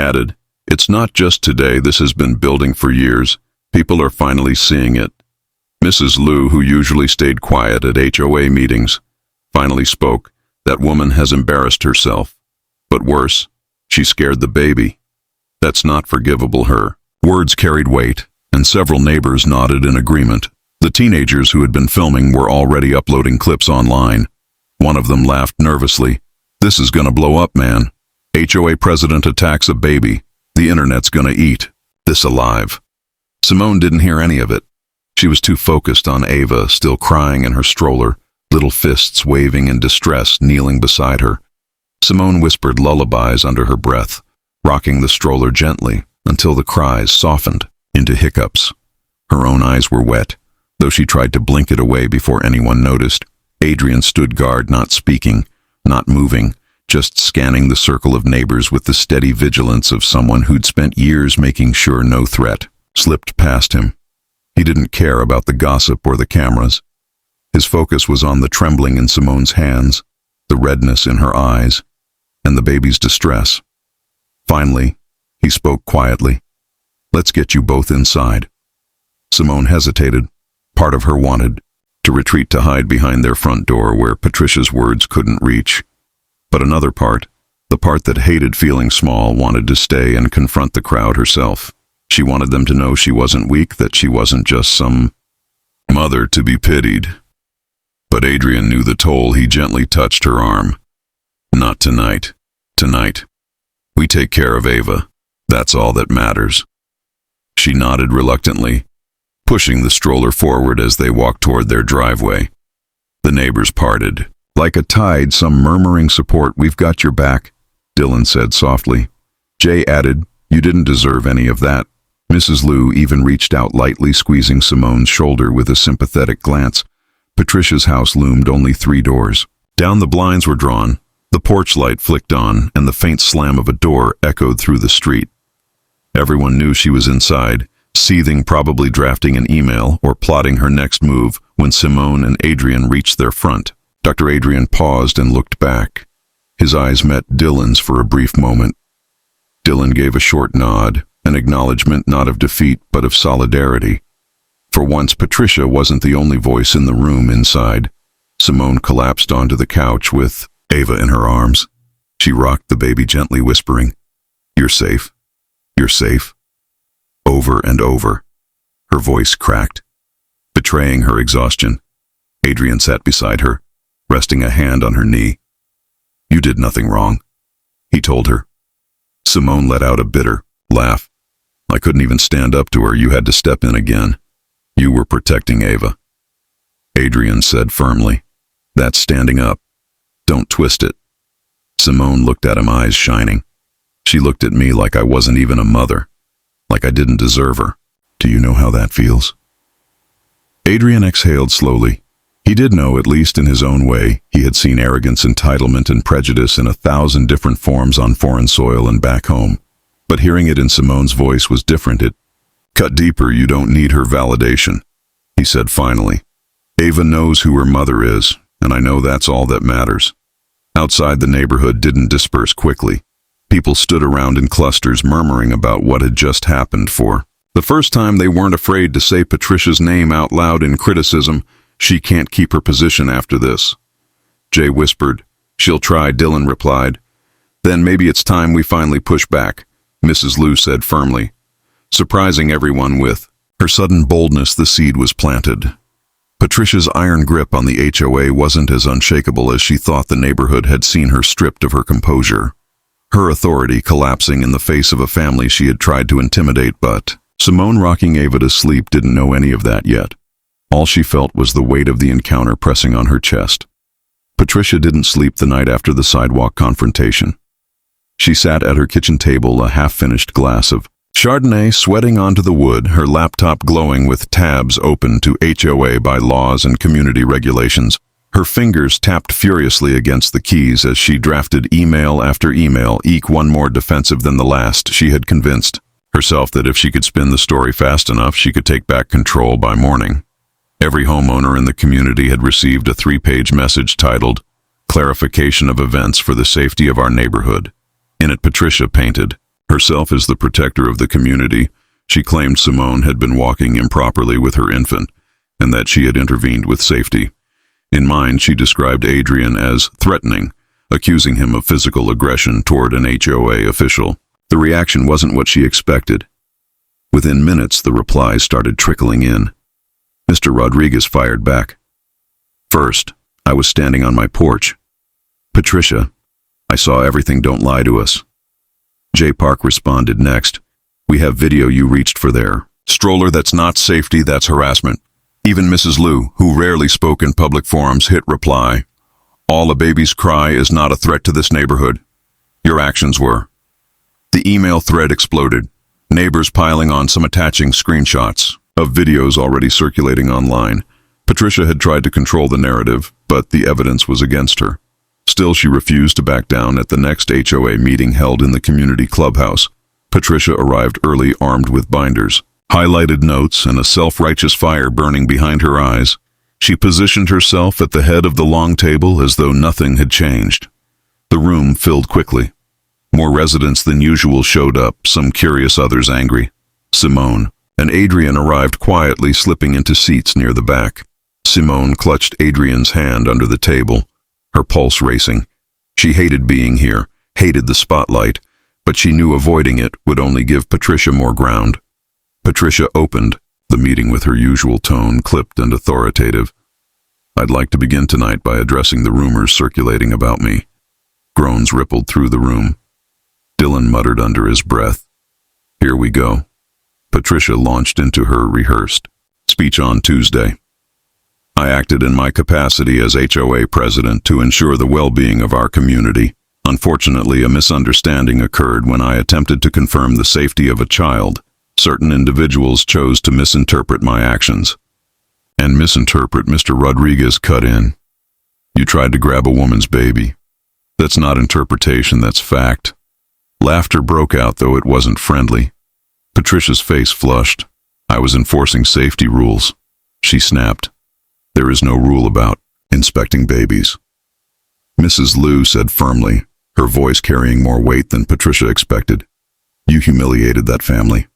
added, "It's not just today, this has been building for years. People are finally seeing it." Mrs. Liu, who usually stayed quiet at HOA meetings, finally spoke. "That woman has embarrassed herself. But worse, she scared the baby. That's not forgivable, her." Words carried weight, and several neighbors nodded in agreement. The teenagers who had been filming were already uploading clips online. One of them laughed nervously. "This is gonna blow up, man. HOA president attacks a baby. The internet's gonna eat this alive." Simone didn't hear any of it. She was too focused on Ava, still crying in her stroller, little fists waving in distress, kneeling beside her. Simone whispered lullabies under her breath, rocking the stroller gently until the cries softened into hiccups. Her own eyes were wet, though she tried to blink it away before anyone noticed. Adrian stood guard, not speaking, not moving, just scanning the circle of neighbors with the steady vigilance of someone who'd spent years making sure no threat slipped past him. He didn't care about the gossip or the cameras. His focus was on the trembling in Simone's hands, the redness in her eyes, and the baby's distress. Finally, he spoke quietly. "Let's get you both inside." Simone hesitated. Part of her wanted to retreat to hide behind their front door where Patricia's words couldn't reach. But another part, the part that hated feeling small, wanted to stay and confront the crowd herself. She wanted them to know she wasn't weak, that she wasn't just some mother to be pitied. But Adrian knew the toll. He gently touched her arm. "Not tonight. Tonight, we take care of Ava. That's all that matters." She nodded reluctantly, pushing the stroller forward as they walked toward their driveway. The neighbors parted. Like a tide, some murmuring support. "We've got your back," Dylan said softly. Jay added, "You didn't deserve any of that." Mrs. Liu even reached out lightly, squeezing Simone's shoulder with a sympathetic glance. Patricia's house loomed only 3 doors. Down the blinds were drawn, the porch light flicked on, and the faint slam of a door echoed through the street. Everyone knew she was inside, seething, probably drafting an email or plotting her next move when Simone and Adrian reached their front. Dr. Adrian paused and looked back. His eyes met Dylan's for a brief moment. Dylan gave a short nod, an acknowledgement not of defeat but of solidarity. For once, Patricia wasn't the only voice in the room inside. Simone collapsed onto the couch with Ava in her arms. She rocked the baby gently, whispering, "You're safe. You're safe." Over and over. Her voice cracked, betraying her exhaustion. Adrian sat beside her, resting a hand on her knee. "You did nothing wrong," he told her. Simone let out a bitter laugh. "I couldn't even stand up to her. You had to step in again. You were protecting Ava." Adrian said firmly, "That's standing up. Don't twist it." Simone looked at him, eyes shining. She looked at me like I wasn't even a mother, like I didn't deserve her. "Do you know how that feels?" Adrian exhaled slowly. He did know, at least in his own way. He had seen arrogance, entitlement, and prejudice in 1,000 different forms on foreign soil and back home. But hearing it in Simone's voice was different. It cut deeper. "You don't need her validation," he said finally. "Ava knows who her mother is, and I know that's all that matters." Outside, the neighborhood didn't disperse quickly. People stood around in clusters, murmuring about what had just happened. For the first time, they weren't afraid to say Patricia's name out loud in criticism. "She can't keep her position after this." Jay whispered, "She'll try," Dylan replied. "Then maybe it's time we finally push back," Mrs. Liu said firmly. Surprising everyone with her sudden boldness, the seed was planted. Patricia's iron grip on the HOA wasn't as unshakable as she thought. The neighborhood had seen her stripped of her composure, her authority collapsing in the face of a family she had tried to intimidate. But Simone, rocking Ava to sleep, didn't know any of that yet. All she felt was the weight of the encounter pressing on her chest. Patricia didn't sleep the night after the sidewalk confrontation. She sat at her kitchen table, a half-finished glass of Chardonnay sweating onto the wood, her laptop glowing with tabs open to HOA bylaws and community regulations. Her fingers tapped furiously against the keys as she drafted email after email, each one more defensive than the last. She had convinced herself that if she could spin the story fast enough, she could take back control by morning. Every homeowner in the community had received a 3-page message titled, "Clarification of Events for the Safety of Our Neighborhood." In it, Patricia painted Herself as the protector of the community, she claimed Simone had been walking improperly with her infant, and that she had intervened with safety. In mind, she described Adrian as threatening, accusing him of physical aggression toward an HOA official. The reaction wasn't what she expected. Within minutes, the replies started trickling in. Mr. Rodriguez fired back. First, I was standing on my porch. Patricia, I saw everything, don't lie to us. J. Park responded next. We have video you reached for there. Stroller, that's not safety, that's harassment. Even Mrs. Liu, who rarely spoke in public forums, hit reply. All a baby's cry is not a threat to this neighborhood. Your actions were. The email thread exploded, neighbors piling on some attaching screenshots of videos already circulating online. Patricia had tried to control the narrative, but the evidence was against her. Still, she refused to back down. At the next HOA meeting held in the community clubhouse, Patricia arrived early armed with binders, highlighted notes, and a self-righteous fire burning behind her eyes. She positioned herself at the head of the long table as though nothing had changed. The room filled quickly. More residents than usual showed up, some curious, others angry. Simone and Adrian arrived quietly, slipping into seats near the back. Simone clutched Adrian's hand under the table, her pulse racing. She hated being here, hated the spotlight, but she knew avoiding it would only give Patricia more ground. Patricia opened the meeting with her usual tone, clipped and authoritative. I'd like to begin tonight by addressing the rumors circulating about me. Groans rippled through the room. Dylan muttered under his breath. Here we go. Patricia launched into her rehearsed speech on Tuesday. I acted in my capacity as HOA president to ensure the well-being of our community. Unfortunately, a misunderstanding occurred when I attempted to confirm the safety of a child. Certain individuals chose to misinterpret my actions. And misinterpret, Mr. Rodriguez cut in. You tried to grab a woman's baby. That's not interpretation, that's fact. Laughter broke out, though it wasn't friendly. Patricia's face flushed. I was enforcing safety rules. She snapped. There is no rule about inspecting babies. Mrs. Liu said firmly, her voice carrying more weight than Patricia expected. You humiliated that family.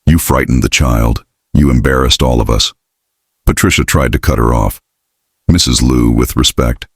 You frightened the child. You embarrassed all of us. Patricia tried to cut her off. Mrs. Liu, with respect.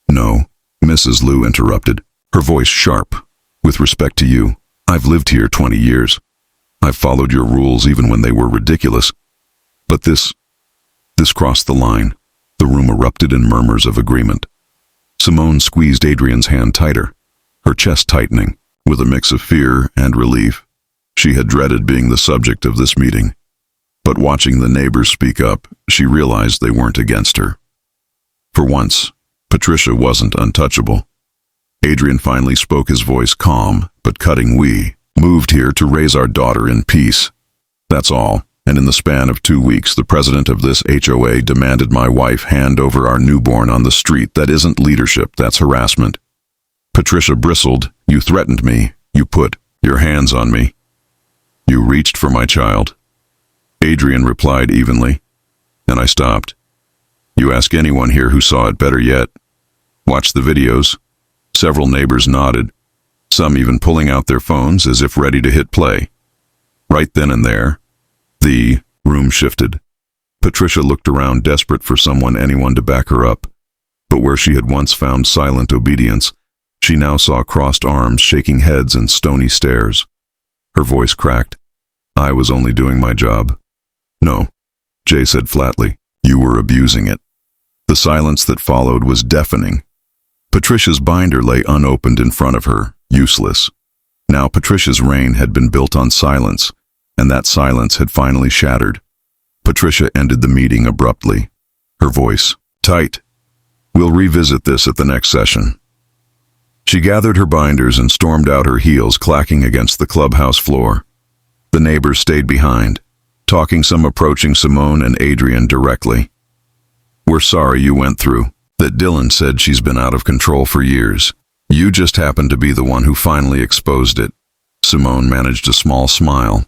No, Mrs. Liu interrupted, her voice sharp. With respect to you, I've lived here 20 years. I've followed your rules even when they were ridiculous. But this crossed the line. The room erupted in murmurs of agreement. Simone squeezed Adrian's hand tighter, her chest tightening, with a mix of fear and relief. She had dreaded being the subject of this meeting. But watching the neighbors speak up, she realized they weren't against her. For once, Patricia wasn't untouchable. Adrian finally spoke, his voice calm, but cutting. We moved here to raise our daughter in peace. That's all. And in the span of 2 weeks, the president of this HOA demanded my wife hand over our newborn on the street. That isn't leadership, that's harassment. Patricia bristled. You threatened me. You put your hands on me. You reached for my child. Adrian replied evenly, and I stopped. You ask anyone here who saw it, better yet. Watch the videos. Several neighbors nodded, some even pulling out their phones as if ready to hit play. Right then and there, the room shifted. Patricia looked around, desperate for anyone to back her up. But where she had once found silent obedience, she now saw crossed arms, shaking heads, and stony stares. Her voice cracked. I was only doing my job. No, Jay said flatly. You were abusing it. The silence that followed was deafening. Patricia's binder lay unopened in front of her, useless. Now Patricia's reign had been built on silence, and that silence had finally shattered. Patricia ended the meeting abruptly, her voice tight. We'll revisit this at the next session. She gathered her binders and stormed out, her heels clacking against the clubhouse floor. The neighbors stayed behind, talking, some approaching Simone and Adrian directly. We're sorry you went through that. Dylan said she's been out of control for years. You just happened to be the one who finally exposed it. Simone managed a small smile.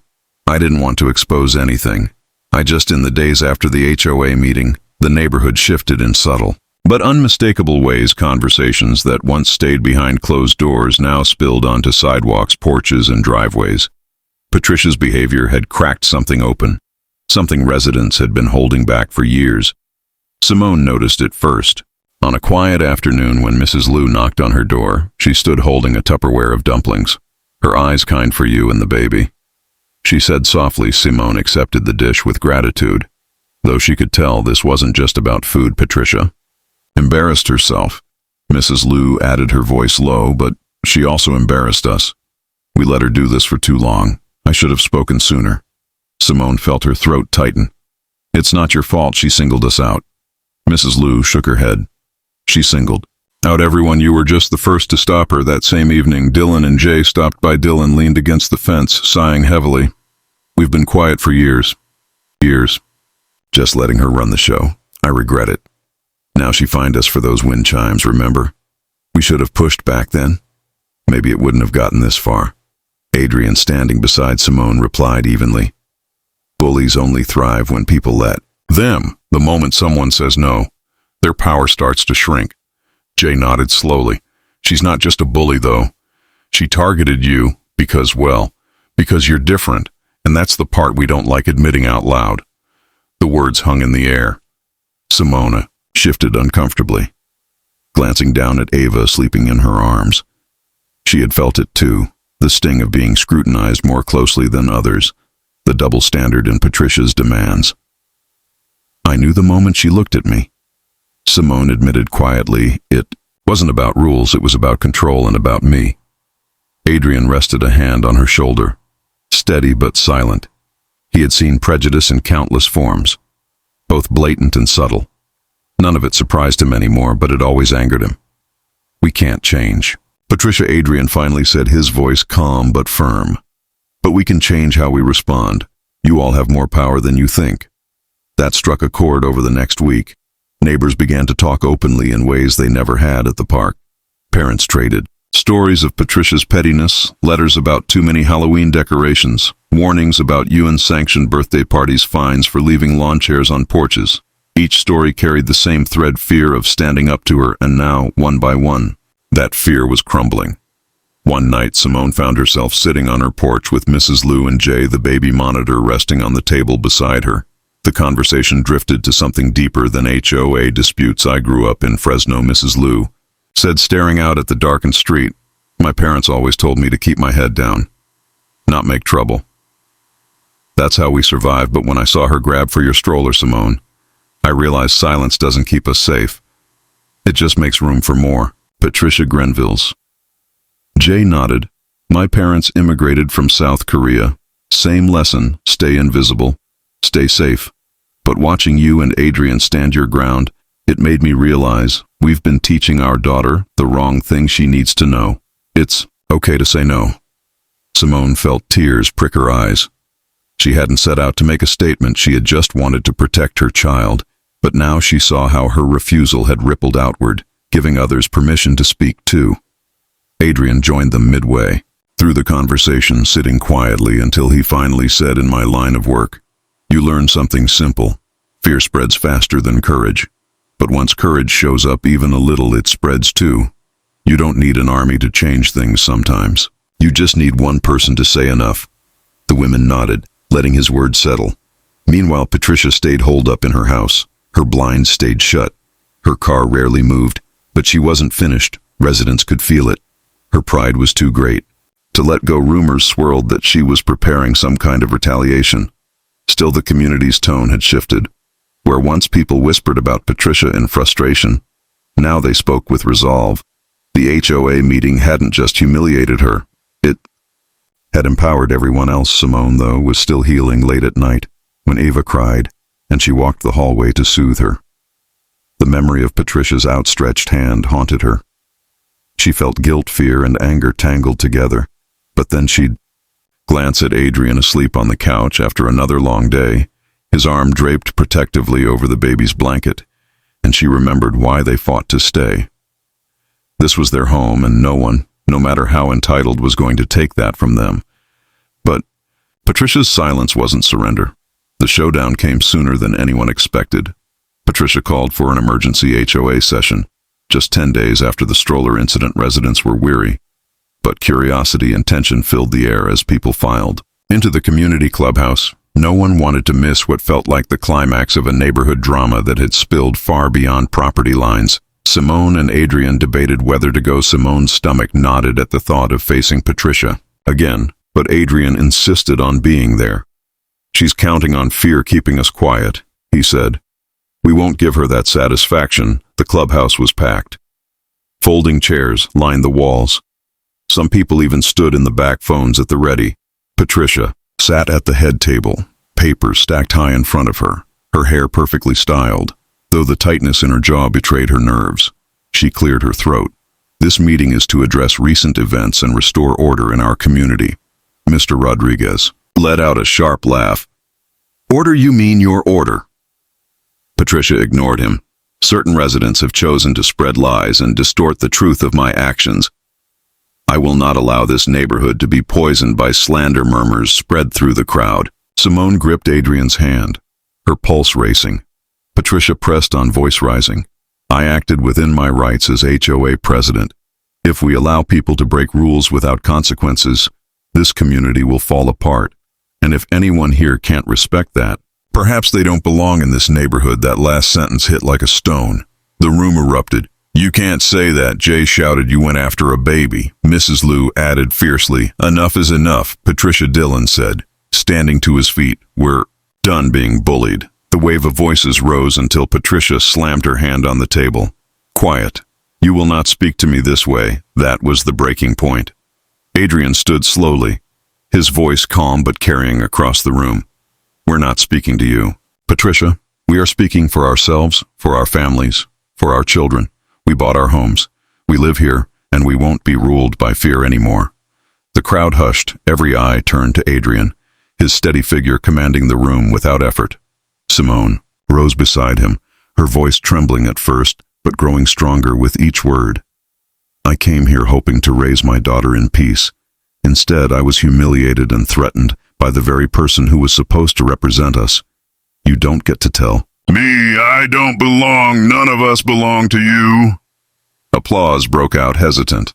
I didn't want to expose anything. In the days after the HOA meeting, the neighborhood shifted in subtle but unmistakable ways conversations that once stayed behind closed doors now spilled onto sidewalks, porches, and driveways. Patricia's behavior had cracked something open, something residents had been holding back for years. Simone noticed it first. On a quiet afternoon when Mrs. Liu knocked on her door, she stood holding a Tupperware of dumplings, her eyes kind for you and the baby. She said softly. Simone accepted the dish with gratitude, though she could tell this wasn't just about food. Patricia embarrassed herself. Mrs. Liu added, her voice low, but she also embarrassed us. We let her do this for too long. I should have spoken sooner. Simone felt her throat tighten. It's not your fault she singled us out. Mrs. Liu shook her head. She singled out everyone. You were just the first to stop her. That same evening, Dylan and Jay stopped by. Dylan leaned against the fence, sighing heavily. We've been quiet for years. Years. Just letting her run the show. I regret it. Now she fined us for those wind chimes, remember? We should have pushed back then. Maybe it wouldn't have gotten this far. Adrian, standing beside Simone, replied evenly. Bullies only thrive when people let them. The moment someone says no, their power starts to shrink. Jay nodded slowly. She's not just a bully, though. She targeted you because you're different, and that's the part we don't like admitting out loud. The words hung in the air. Simone shifted uncomfortably, glancing down at Ava sleeping in her arms. She had felt it too, the sting of being scrutinized more closely than others, the double standard in Patricia's demands. I knew the moment she looked at me. Simone admitted quietly, it wasn't about rules, it was about control and about me. Adrian rested a hand on her shoulder, steady but silent. He had seen prejudice in countless forms, both blatant and subtle. None of it surprised him anymore, but it always angered him. We can't change. Patricia, Adrian finally said, his voice calm but firm. But we can change how we respond. You all have more power than you think. That struck a chord. Over the next week, neighbors began to talk openly in ways they never had at the park. Parents traded stories of Patricia's pettiness, letters about too many Halloween decorations, warnings about UN-sanctioned birthday parties, fines for leaving lawn chairs on porches. Each story carried the same thread: fear of standing up to her, and now, one by one, that fear was crumbling. One night, Simone found herself sitting on her porch with Mrs. Liu and Jay, the baby monitor resting on the table beside her. The conversation drifted to something deeper than HOA disputes. I grew up in Fresno, Mrs. Liu said, staring out at the darkened street. My parents always told me to keep my head down, not make trouble. That's how we survived. But when I saw her grab for your stroller, Simone, I realized silence doesn't keep us safe. It just makes room for more. Patricia Grenville's. Jay nodded. My parents immigrated from South Korea. Same lesson: stay invisible, stay safe. But watching you and Adrian stand your ground, it made me realize we've been teaching our daughter the wrong thing. She needs to know it's okay to say no. Simone felt tears prick her eyes. She hadn't set out to make a statement, she had just wanted to protect her child. But now she saw how her refusal had rippled outward, giving others permission to speak too. Adrian joined them midway through the conversation, sitting quietly until he finally said, in my line of work, you learn something simple. Fear spreads faster than courage. But once courage shows up even a little, it spreads too. You don't need an army to change things sometimes. You just need one person to say enough. The women nodded, letting his words settle. Meanwhile, Patricia stayed holed up in her house. Her blinds stayed shut. Her car rarely moved, but she wasn't finished. Residents could feel it. Her pride was too great to let go. Rumors swirled that she was preparing some kind of retaliation. Still, the community's tone had shifted. Where once people whispered about Patricia in frustration, now they spoke with resolve. The HOA meeting hadn't just humiliated her, it had empowered everyone else. Simone, though, was still healing late at night when Ava cried, and she walked the hallway to soothe her. The memory of Patricia's outstretched hand haunted her. She felt guilt, fear, and anger tangled together, but then she'd glance at Adrian asleep on the couch after another long day, his arm draped protectively over the baby's blanket, and she remembered why they fought to stay. This was their home, and no one, no matter how entitled, was going to take that from them. But Patricia's silence wasn't surrender. The showdown came sooner than anyone expected. Patricia called for an emergency HOA session. Just 10 days after the stroller incident, residents were weary, but curiosity and tension filled the air as people filed into the community clubhouse. No one wanted to miss what felt like the climax of a neighborhood drama that had spilled far beyond property lines. Simone and Adrian debated whether to go. Simone's stomach knotted at the thought of facing Patricia again, but Adrian insisted on being there. "She's counting on fear keeping us quiet," he said. "We won't give her that satisfaction." The clubhouse was packed. Folding chairs lined the walls. Some people even stood in the back, phones at the ready. Patricia sat at the head table, papers stacked high in front of her, her hair perfectly styled, though the tightness in her jaw betrayed her nerves. She cleared her throat. "This meeting is to address recent events and restore order in our community." Mr. Rodriguez let out a sharp laugh. "Order? You mean your order?" Patricia ignored him. "Certain residents have chosen to spread lies and distort the truth of my actions. I will not allow this neighborhood to be poisoned by slander murmurs spread through the crowd." Simone gripped Adrian's hand, her pulse racing. Patricia pressed on, voice rising. "I acted within my rights as HOA president. If we allow people to break rules without consequences, this community will fall apart. And if anyone here can't respect that, perhaps they don't belong in this neighborhood." That last sentence hit like a stone. The room erupted. "You can't say that," Jay shouted. "You went after a baby." Mrs. Liu added fiercely. "Enough is enough," Patricia Dillon said, standing to his feet. "We're done being bullied." The wave of voices rose until Patricia slammed her hand on the table. "Quiet. You will not speak to me this way." That was the breaking point. Adrian stood slowly, his voice calm but carrying across the room. "We're not speaking to you, Patricia. We are speaking for ourselves, for our families, for our children. We bought our homes. We live here, and we won't be ruled by fear anymore." The crowd hushed. Every eye turned to Adrian, his steady figure commanding the room without effort. Simone rose beside him, her voice trembling at first, but growing stronger with each word. "I came here hoping to raise my daughter in peace. Instead, I was humiliated and threatened by the very person who was supposed to represent us. You don't get to tell me I don't belong. None of us belong to you." Applause broke out, hesitant.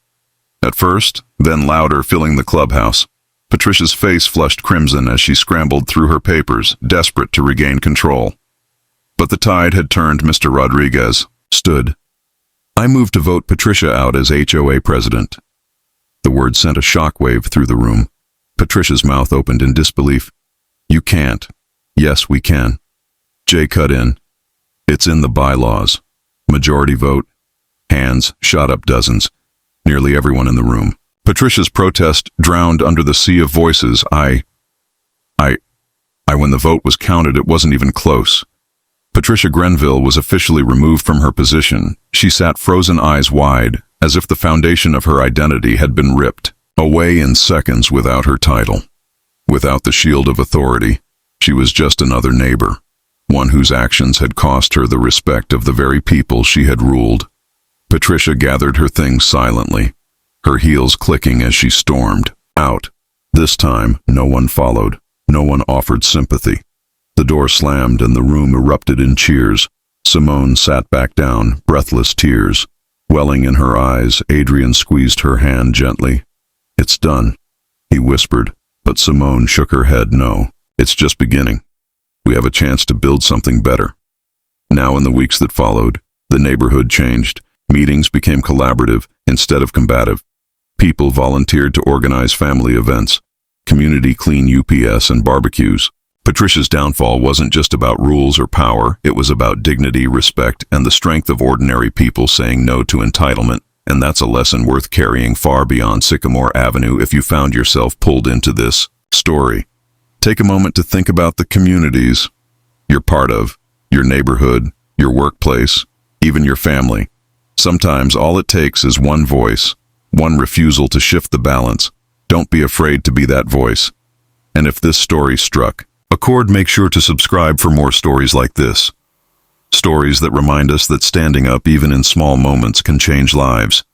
At first, then louder, filling the clubhouse. Patricia's face flushed crimson as she scrambled through her papers, desperate to regain control. But the tide had turned. Mr. Rodriguez stood. "I move to vote Patricia out as HOA president." The word sent a shockwave through the room. Patricia's mouth opened in disbelief. "You can't." "Yes, we can." Jay cut in. "It's in the bylaws." Majority vote. Hands shot up, dozens. Nearly everyone in the room. Patricia's protest drowned under the sea of voices. I, when the vote was counted, it wasn't even close. Patricia Grenville was officially removed from her position. She sat frozen, eyes wide, as if the foundation of her identity had been ripped away in seconds. Without her title, without the shield of authority, she was just another neighbor, one whose actions had cost her the respect of the very people she had ruled. Patricia gathered her things silently, her heels clicking as she stormed out. This time, no one followed. No one offered sympathy. The door slammed and the room erupted in cheers. Simone sat back down, breathless, tears welling in her eyes. Adrian squeezed her hand gently. "It's done," he whispered, but Simone shook her head. "No, it's just beginning. We have a chance to build something better." Now, in the weeks that followed, the neighborhood changed. Meetings became collaborative instead of combative. People volunteered to organize family events, community clean UPS, and barbecues. Patricia's downfall wasn't just about rules or power. It was about dignity, respect, and the strength of ordinary people saying no to entitlement. And that's a lesson worth carrying far beyond Sycamore Avenue. If you found yourself pulled into this story, take a moment to think about the communities you're part of, your neighborhood, your workplace, even your family. Sometimes all it takes is one voice, one refusal to shift the balance. Don't be afraid to be that voice. And if this story struck a chord, make sure to subscribe for more stories like this. Stories that remind us that standing up, even in small moments, can change lives.